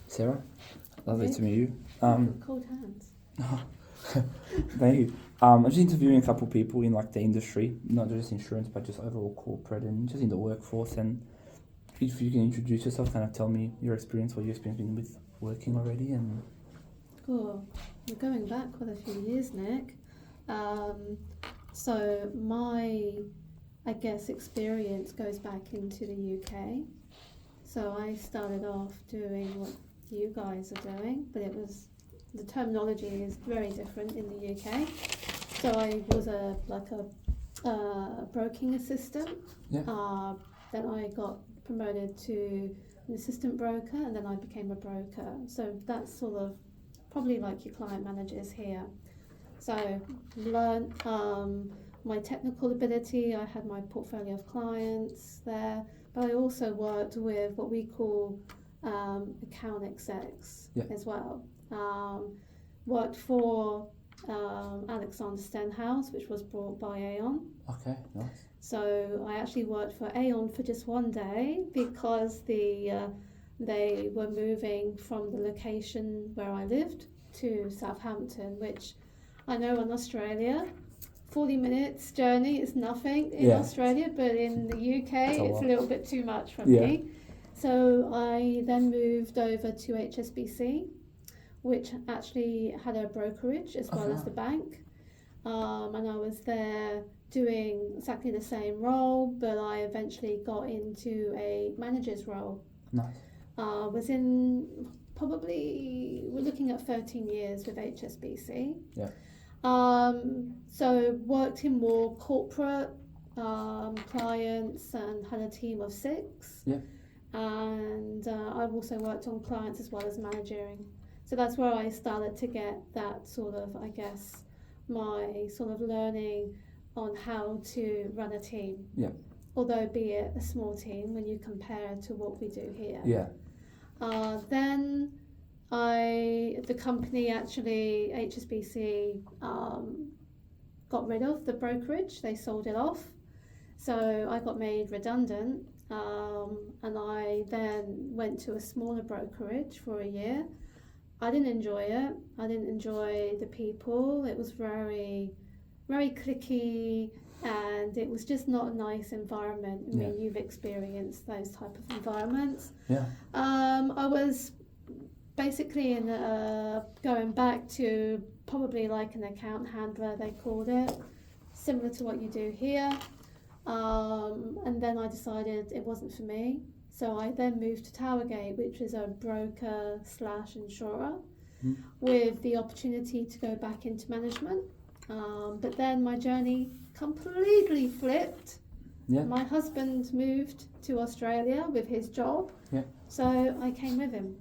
Sarah, lovely to meet you. Cold hands. Thank you. I'm just interviewing a couple of people in like the industry, not just insurance, but just overall corporate and just in the workforce. And if you can introduce yourself, kind of tell me your experience, what your experience been with working already, and Cool. We're going back quite a few years, Nick. So my, I guess, experience goes back into the UK. So I started off doing what you guys are doing, but the terminology is very different in the UK. So I was a broking assistant. Yeah. Then I got promoted to an assistant broker, and then I became a broker. So that's sort of probably like your client managers here. So learned my technical ability. I had my portfolio of clients there, but I also worked with what we call account execs as well. Worked for Alexander Stenhouse, which was bought by Aon. Okay, nice. So I actually worked for Aon for just one day because they were moving from the location where I lived to Southampton, which I know in Australia, 40 minutes journey is nothing in Australia, but in the UK it's a little bit too much for me. So I then moved over to HSBC, which actually had a brokerage as well as the bank. And I was there doing exactly the same role, but I eventually got into a manager's role. Nice. Was in probably, we're looking at 13 years with HSBC. Yeah. So worked in more corporate clients and had a team of 6. Yeah. And I've also worked on clients as well as managing. So that's where I started to get that sort of, I guess, my sort of learning on how to run a team. Yeah. Although be it a small team when you compare to what we do here. Yeah. Then the company actually, HSBC, got rid of the brokerage. They sold it off. So I got made redundant. And I then went to a smaller brokerage for a year. I didn't enjoy it. I didn't enjoy the people. It was very, very cliquey, and it was just not a nice environment. I mean, you've experienced those type of environments. Yeah. I was basically going back to probably like an account handler, they called it, similar to what you do here. And then I decided it wasn't for me. So I then moved to Towergate, which is a broker / insurer, with the opportunity to go back into management. But then my journey completely flipped. Yeah. My husband moved to Australia with his job. Yeah. So I came with him.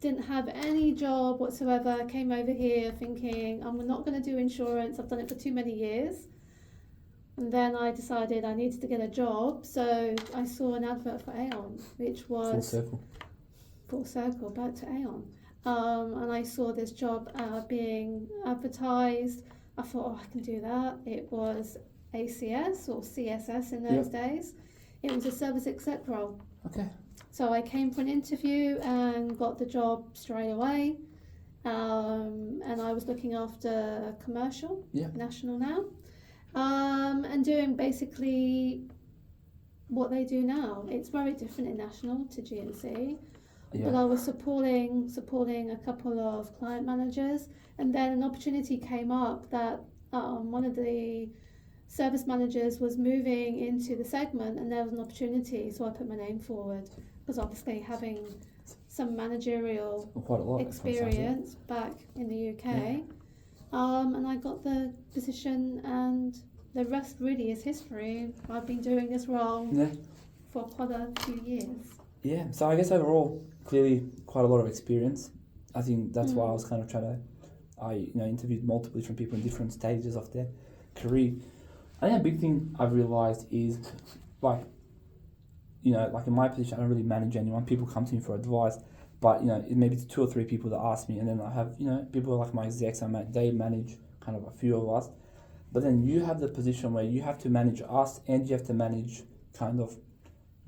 Didn't have any job whatsoever. Came over here thinking I'm not going to do insurance. I've done it for too many years. And then I decided I needed to get a job. So I saw an advert for Aon, which was full circle back to Aon. And I saw this job being advertised. I thought, I can do that. It was ACS or CSS in those days. It was a service exec role. Okay. So I came for an interview and got the job straight away. And I was looking after commercial, national now, and doing basically what they do now. It's very different in national to GNC. But I was supporting a couple of client managers, and then an opportunity came up that one of the service managers was moving into the segment, and there was an opportunity, so I put my name forward, because obviously having some managerial experience back in the UK, and I got the position, and the rest really is history. I've been doing this role for quite a few years. Yeah, so I guess overall, clearly quite a lot of experience. I think that's why I was kind of I interviewed multiple different people in different stages of their career. I think a big thing I've realised is, like in my position, I don't really manage anyone. People come to me for advice, but, it maybe it's 2 or 3 people that ask me, and then I have, people like my execs, they manage kind of a few of us. But then you have the position where you have to manage us, and you have to manage kind of,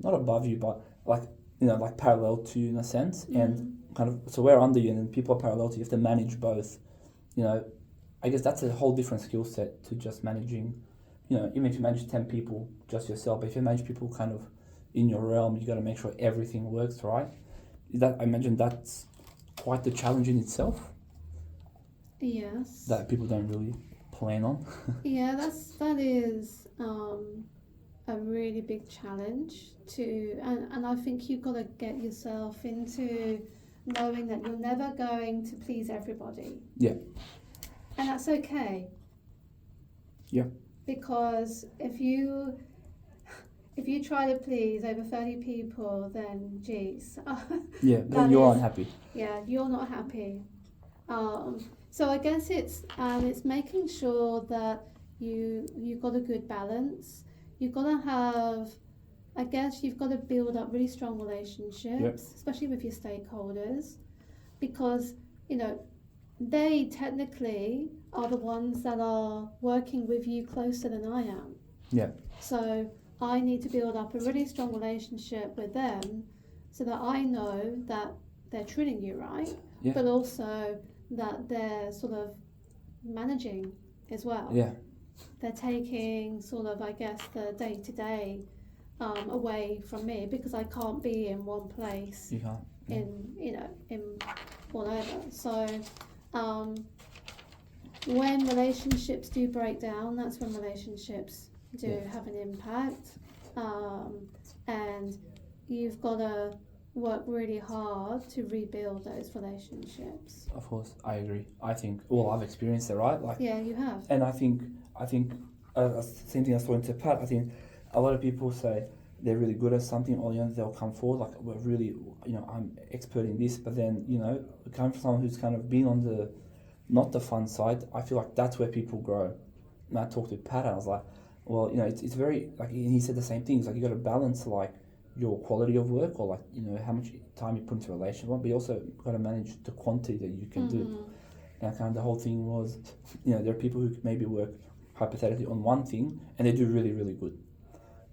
not above you, but like like parallel to you in a sense, and kind of, so we're under you and then people are parallel to you. You have to manage both. I guess that's a whole different skill set to just managing, even if you manage 10 people just yourself, but if you manage people kind of in your realm, you got to make sure everything works right. I imagine that's quite the challenge in itself. Yes. That people don't really plan on. Yeah, that is a really big challenge and I think you've got to get yourself into knowing that you're never going to please everybody. Yeah. And that's okay. Yeah. Because if you try to please over 30 people, then geez. Yeah, then you're unhappy. Yeah, you're not happy. So I guess it's making sure that you've got a good balance. You've got to have, I guess you've got to build up really strong relationships, especially with your stakeholders, because they technically are the ones that are working with you closer than I am. Yeah. So I need to build up a really strong relationship with them so that I know that they're treating you right, but also that they're sort of managing as well. Yeah. They're taking sort of, I guess, the day-to-day away from me because I can't be in one place. You can't. Yeah. In whatever. So when relationships do break down, that's when relationships do have an impact. And you've got to work really hard to rebuild those relationships. Of course, I agree. I think, well, I've experienced it, right? Yeah, you have. And I think same thing I was talking to Pat. I think a lot of people say they're really good at something, or they'll come forward like, we're really, I'm expert in this. But then coming from someone who's kind of been on the not the fun side, I feel like that's where people grow. And I talked to Pat, and I was like, well, it's very like, and he said the same thing. It's like you got to balance like your quality of work, or like how much time you put into a relationship, but you also got to manage the quantity that you can do. And kind of the whole thing was, there are people who maybe work hypothetically on one thing and they do really, really good.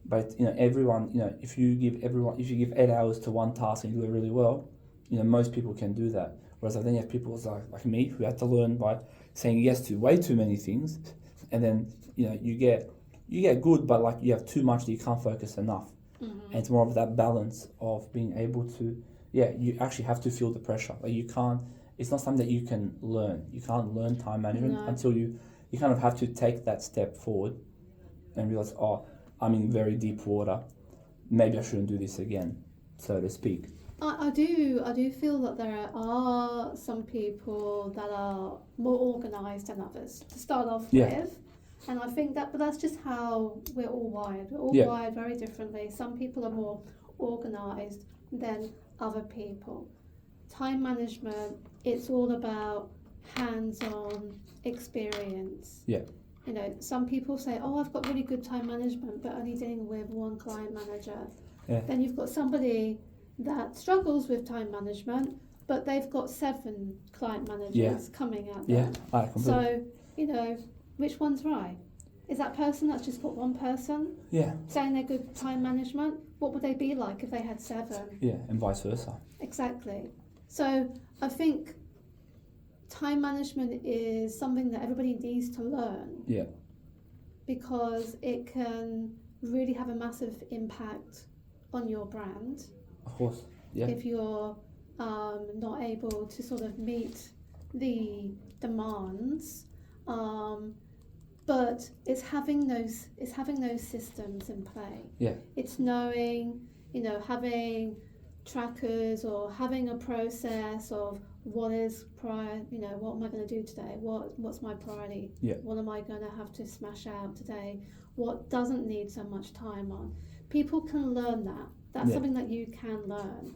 But everyone, if you give 8 hours to one task and you do it really well, most people can do that. Whereas then you have people like me who had to learn by saying yes to way too many things, and then you get good, but like you have too much that you can't focus enough. And it's more of that balance of being able to, you actually have to feel the pressure. Like you can't. It's not something that you can learn. You can't learn time management until you kind of have to take that step forward and realize, I'm in very deep water. Maybe I shouldn't do this again, so to speak. I do feel that there are some people that are more organised than others to start off with. And I think but that's just how we're all wired. We're all wired very differently. Some people are more organised than other people. Time management, it's all about hands-on experience. Yeah. Some people say, I've got really good time management, but only dealing with one client manager. Yeah. Then you've got somebody that struggles with time management, but they've got 7 client managers coming at them. So, which one's right? Is that person that's just got one person saying they're good time management? What would they be like if they had 7? Yeah, and vice versa. Exactly. So I think time management is something that everybody needs to learn. Yeah. Because it can really have a massive impact on your brand. Of course. Yeah. If you're not able to sort of meet the demands, but it's having those systems in play. Yeah. It's knowing, having trackers or having a process of what is what am I going to do today? What's my priority? Yeah. What am I going to have to smash out today? What doesn't need so much time on? People can learn that. That's something that you can learn.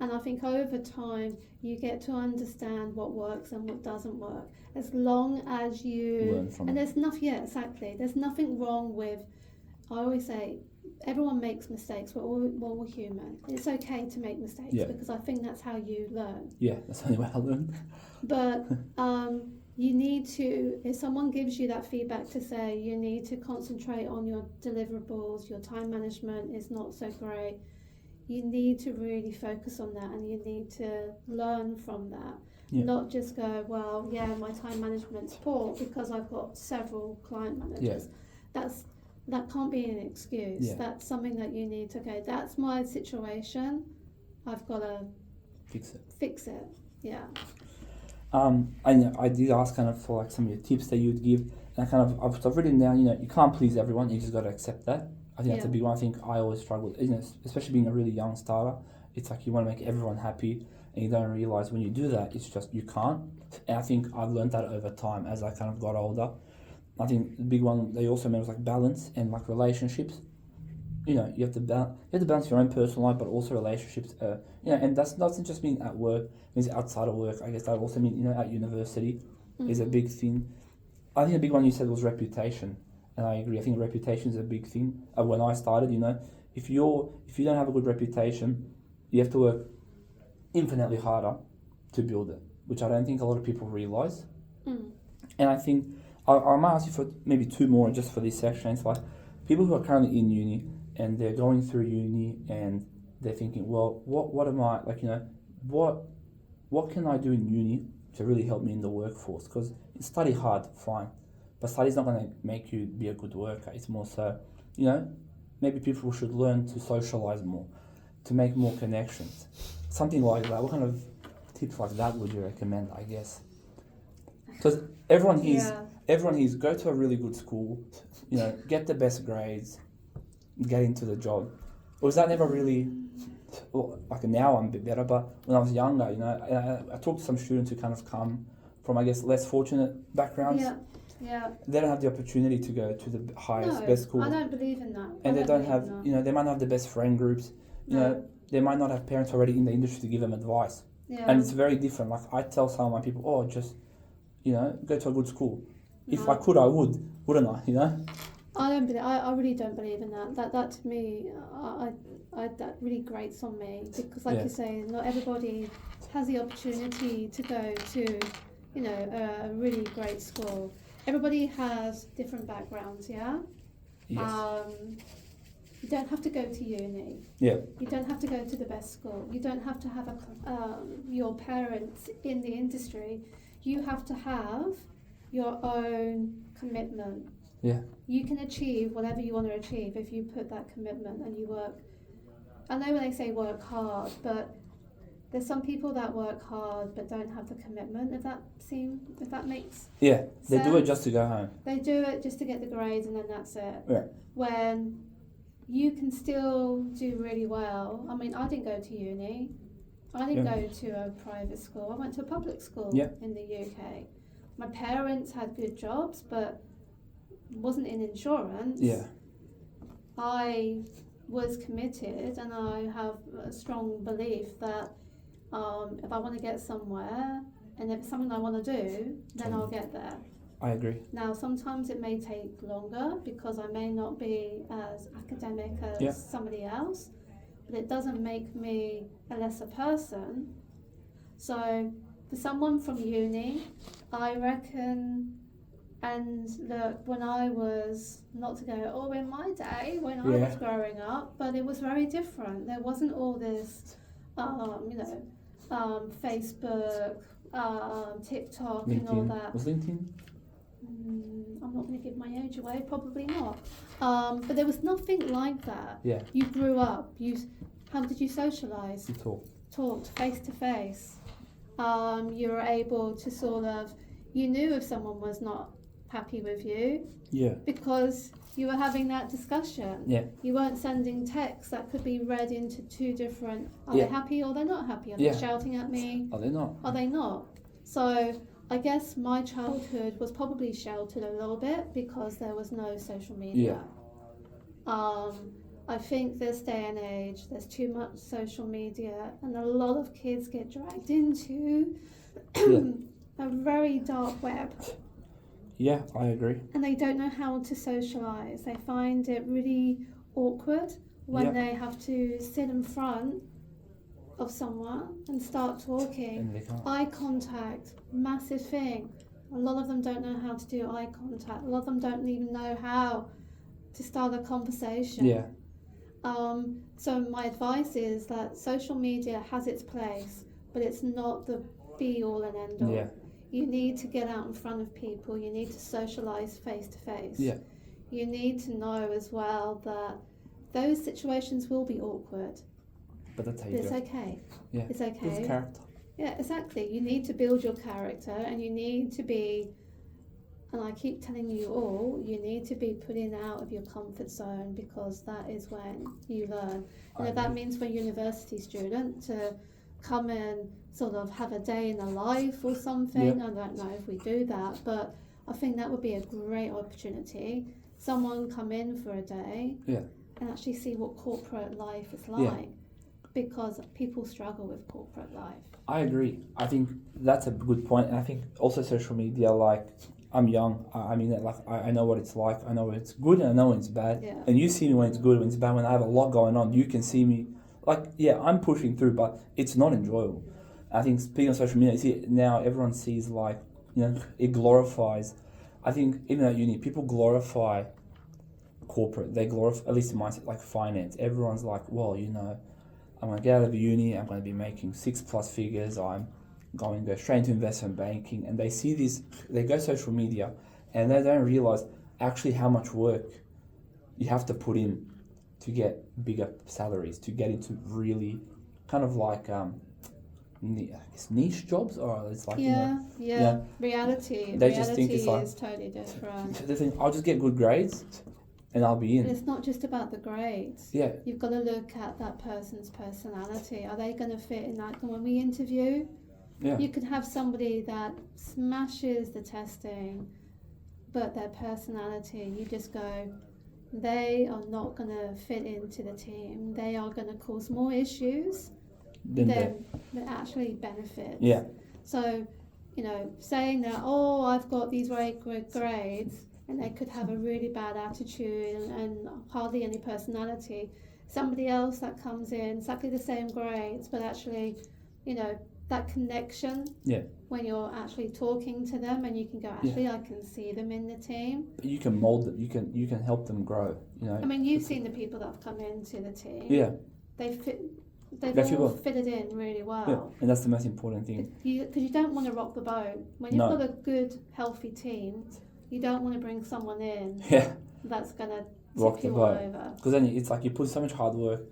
And I think over time you get to understand what works and what doesn't work. As long as you learn from there's nothing there's nothing wrong with, I always say, everyone makes mistakes. We're all human. It's okay to make mistakes because I think that's how you learn. Yeah, that's the only way I learn. But you need to, if someone gives you that feedback to say you need to concentrate on your deliverables, your time management is not so great, you need to really focus on that, and you need to learn from that. Yeah. Not just go, well, yeah, my time management's poor because I've got several client managers. Yeah. That can't be an excuse. Yeah. That's something that you need to go, that's my situation, I've got to fix it. Yeah. I did ask kind of for like some of your tips that you'd give, and I've written down, you can't please everyone, you just got to accept that. I think that's a big one. I think I always struggle, especially being a really young starter. It's like you want to make everyone happy, and you don't realize when you do that, it's just you can't. And I think I've learned that over time as I kind of got older. I think the big one they also meant was like balance and like relationships. You have to balance your own personal life, but also relationships. And that's doesn't just mean at work; it means outside of work. I guess that also means at university is a big thing. I think a big one you said was reputation, and I agree. I think reputation is a big thing. When I started, if you don't have a good reputation, you have to work infinitely harder to build it, which I don't think a lot of people realize. And I think I might ask you for maybe two more just for this section. It's like people who are currently in uni and they're going through uni and they're thinking, well, what am I like? What can I do in uni to really help me in the workforce? Because study hard, fine, but study's not going to make you be a good worker. It's more so, maybe people should learn to socialize more, to make more connections, something like that. What kind of tips like that would you recommend? I guess because everyone here's go to a really good school, get the best grades, get into the job. Or was that never really? Well, like now I'm a bit better, but when I was younger, I talked to some students who kind of come from, I guess, less fortunate backgrounds. Yeah. They don't have the opportunity to go to the highest, best schools. I don't believe in that. And they don't have, they might not have the best friend groups. They might not have parents already in the industry to give them advice. Yeah. And it's very different. Like I tell some of my people, just, go to a good school. If I could, I would, wouldn't I? I really don't believe in that. That to me, that really grates on me because, like you say, not everybody has the opportunity to go to, a really great school. Everybody has different backgrounds, yeah? Yes. You don't have to go to uni. Yeah. You don't have to go to the best school. You don't have to have your parents in the industry. You have to have your own commitment. Yeah. You can achieve whatever you want to achieve if you put that commitment and you work. I know when they say work hard, but there's some people that work hard but don't have the commitment, if that makes they sense. do it just to go home. They do it just to get the grades and then that's it. Yeah. When you can still do really well. I mean, I didn't go to uni. I didn't go to a private school. I went to a public school in the UK. My parents had good jobs, but wasn't in insurance. Yeah. I was committed, and I have a strong belief that if I want to get somewhere, and if it's something I want to do, then I'll get there. I agree. Now, sometimes it may take longer because I may not be as academic as somebody else, but it doesn't make me a lesser person. So, for someone from uni, I reckon, and look, when I was, not to go, in my day, when I was growing up, but it was very different. There wasn't all this, Facebook, TikTok, LinkedIn. and all that. Was LinkedIn? I'm not going to give my age away, probably not. But there was nothing like that. Yeah. You grew up. How did you socialise? You Talked face to face. You were able to you knew if someone was not happy with you. Yeah. Because you were having that discussion. Yeah. You weren't sending texts that could be read into two different, are they happy or they're not happy? Are they shouting at me? Are they not? Are they not? So I guess my childhood was probably sheltered a little bit because there was no social media. I think this day and age there's too much social media and a lot of kids get dragged into a very dark web. Yeah, I agree. And they don't know how to socialise. They find it really awkward when they have to sit in front of someone and start talking. Eye contact, massive thing. A lot of them don't know how to do eye contact. A lot of them don't even know how to start a conversation. Yeah. So my advice is that social media has its place, but it's not the be all and end all. Yeah. You need to get out in front of people. You need to socialize face to face. Yeah. You need to know as well that those situations will be awkward. But that's how you do It's it. okay. Yeah. It's okay. Builds character. Yeah, exactly. You need to build your character, and you need to be, and I keep telling you all, you need to be putting out of your comfort zone, because that is when you learn. You know, that means for a university student to come and sort of have a day in the life or something. Yeah. I don't know if we do that, but I think that would be a great opportunity. Someone come in for a day Yeah. and actually see what corporate life is like, because people struggle with corporate life. I agree. I think that's a good point, and I think also social media, like, I'm young. I mean, like, I know what it's like. I know when it's good and I know when it's bad. Yeah. And you see me when it's good, when it's bad, when I have a lot going on. You can see me, like, yeah, I'm pushing through, but it's not enjoyable. I think speaking of social media, you see now everyone sees, like, you know, it glorifies. I think even at uni, people glorify corporate. They glorify, at least in my, like, finance. Everyone's like, well, you know, I'm going to get out of uni, I'm going to be making 6+ figures, I'm going to go straight into investment banking, and they see this, they go social media, and they don't realize actually how much work you have to put in to get bigger salaries, to get into really kind of like niche jobs, or it's like, yeah. Reality just think it's like, is totally different. They think I'll just get good grades and I'll be in. But it's not just about the grades. Yeah. You've got to look at that person's personality. Are they going to fit in that? When we interview, you could have somebody that smashes the testing, but their personality, you just go, they are not going to fit into the team. They are going to cause more issues than actually benefits. Yeah. So, you know, saying that, oh, I've got these very good grades, and they could have a really bad attitude and hardly any personality. Somebody else that comes in, exactly the same grades, but actually, you know, that connection when you're actually talking to them, and you can go, actually, I can see them in the team. But you can mold them. You can help them grow. You know. I mean, you've seen the people that have come into the team. Yeah. They've all fitted in really well. Yeah, and that's the most important thing. Because you don't want to rock the boat. When you've got a good, healthy team, you don't want to bring someone in that's going to rock tip the you all boat. over. Because then it's like you put so much hard work,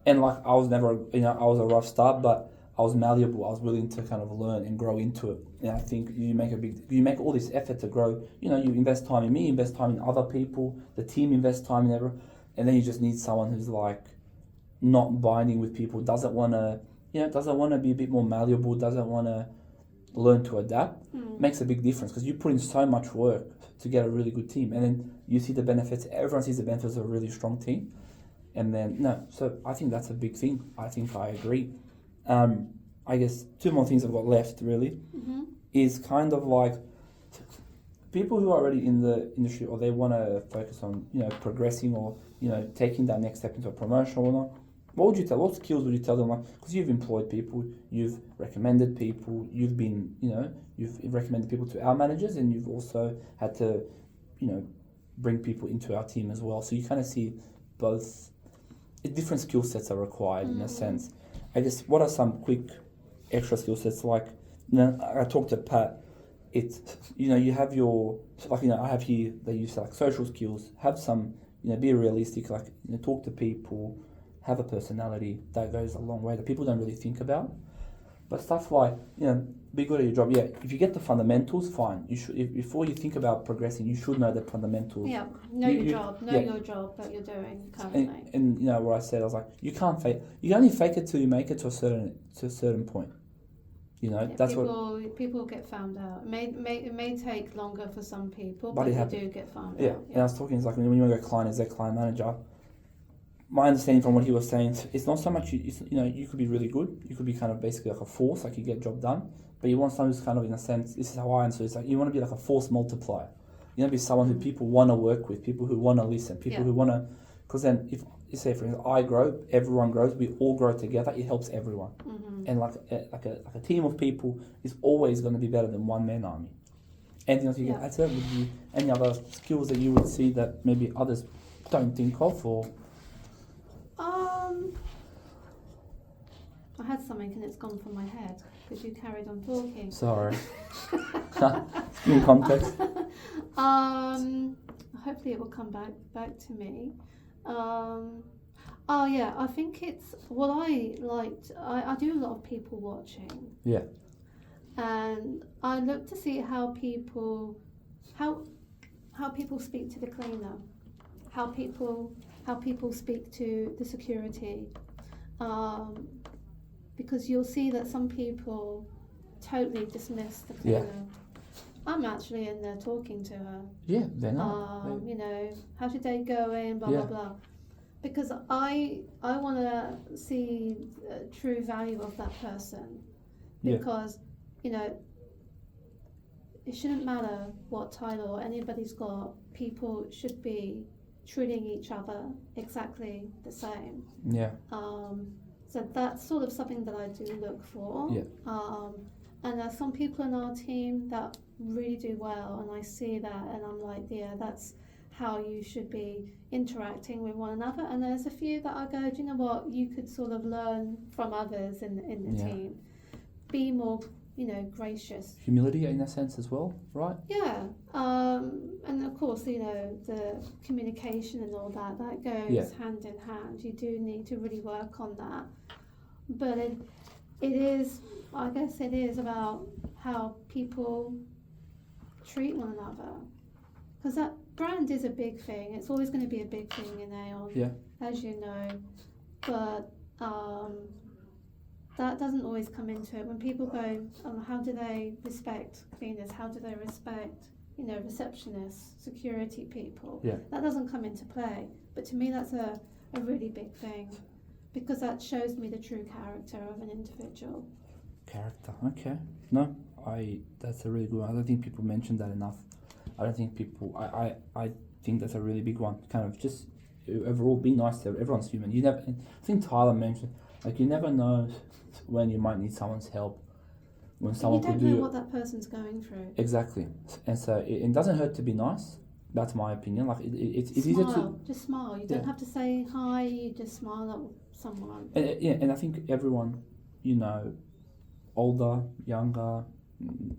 and like I was never, you know, I was a rough start, but I was malleable. I was willing to kind of learn and grow into it. And I think you make all this effort to grow. You know, you invest time in me, invest time in other people, the team invests time in everyone, and then you just need someone who's like not binding with people, doesn't want to be a bit more malleable, doesn't want to learn to adapt. Makes a big difference, because you put in so much work to get a really good team, and then you see the benefits. Everyone sees the benefits of a really strong team, and then so I think that's a big thing. I think I agree. I guess 2 more things I've got left really is kind of like people who are already in the industry, or they want to focus on, you know, progressing, or, you know, taking that next step into a promotion or not. What skills would you tell them? Like, because you've employed people, you've recommended people, you've recommended people to our managers, and you've also had to, you know, bring people into our team as well. So you kind of see both different skill sets are required in a sense. I guess, what are some quick extra skill sets? Like, you know, I talked to Pat. It's, you know, you have your, like, you know, I have here, they use like social skills, have some, you know, be realistic, like, you know, talk to people, have a personality. That goes a long way that people don't really think about. But stuff like, you know, be good at your job. Yeah, if you get the fundamentals, fine. You should, before you think about progressing, you should know the fundamentals. Yeah, your job that you're doing currently. And you know what I said, I was like, you can't fake. You can only fake it till you make it to a certain point. You know, that's people get found out. It may take longer for some people, but they do get found out. Yeah, and I was talking, it's like when you want to go client as a client manager. My understanding from what he was saying, it's not so much, you know, you could be really good. You could be kind of basically like a force, like you get job done. But you want someone who's kind of, in a sense, this is how I answer it, it's like you want to be like a force multiplier. You want to be someone who people want to work with, people who want to listen, people who want to, because then if you say, for instance, I grow, everyone grows, we all grow together, it helps everyone. And like a team of people is always going to be better than one-man army. Anything else you can add to that? Would you, any other skills that you would see that maybe others don't think of, or? I had something and it's gone from my head because you carried on talking. Sorry. Give me context. Hopefully it will come back to me. Oh yeah, I think it's what I liked. I do a lot of people watching. Yeah. And I look to see how people speak to the cleaner, how people speak to the security, because you'll see that some people totally dismiss the cleaner. Yeah. I'm actually in there talking to her. Yeah, they're not. You know, how's your day going? Blah blah blah. Because I want to see the true value of that person. Because you know, it shouldn't matter what title anybody's got. People should be treating each other exactly the same. Yeah. So that's sort of something that I do look for. Yeah. And there's some people in our team that really do well, and I see that, and I'm like, yeah, that's how you should be interacting with one another. And there's a few that I go, do you know what? You could sort of learn from others in the team. Be more, you know, gracious. Humility in that sense as well, right? Yeah. And of course, you know, the communication and all that goes hand in hand. You do need to really work on that. But it is, I guess it is about how people treat one another. Because that brand is a big thing. It's always going to be a big thing in Aon, as you know. But that doesn't always come into it. When people go, how do they respect cleaners? How do they respect, you know, receptionists, security people? Yeah. That doesn't come into play. But to me, that's a really big thing, because that shows me the true character of an individual. Character, okay. No, that's a really good one. I don't think people mention that enough. I don't think people, I think that's a really big one. Kind of just overall be nice to everyone's human. You never, I think Tyler mentioned, like, you never know when you might need someone's help. When someone could do... You don't know what that person's going through. Exactly. And so it doesn't hurt to be nice. That's my opinion. Like, it's easier to... Just smile. You don't have to say hi, you just smile at someone. And I think everyone, you know, older, younger,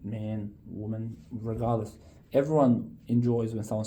man, woman, regardless, everyone enjoys when someone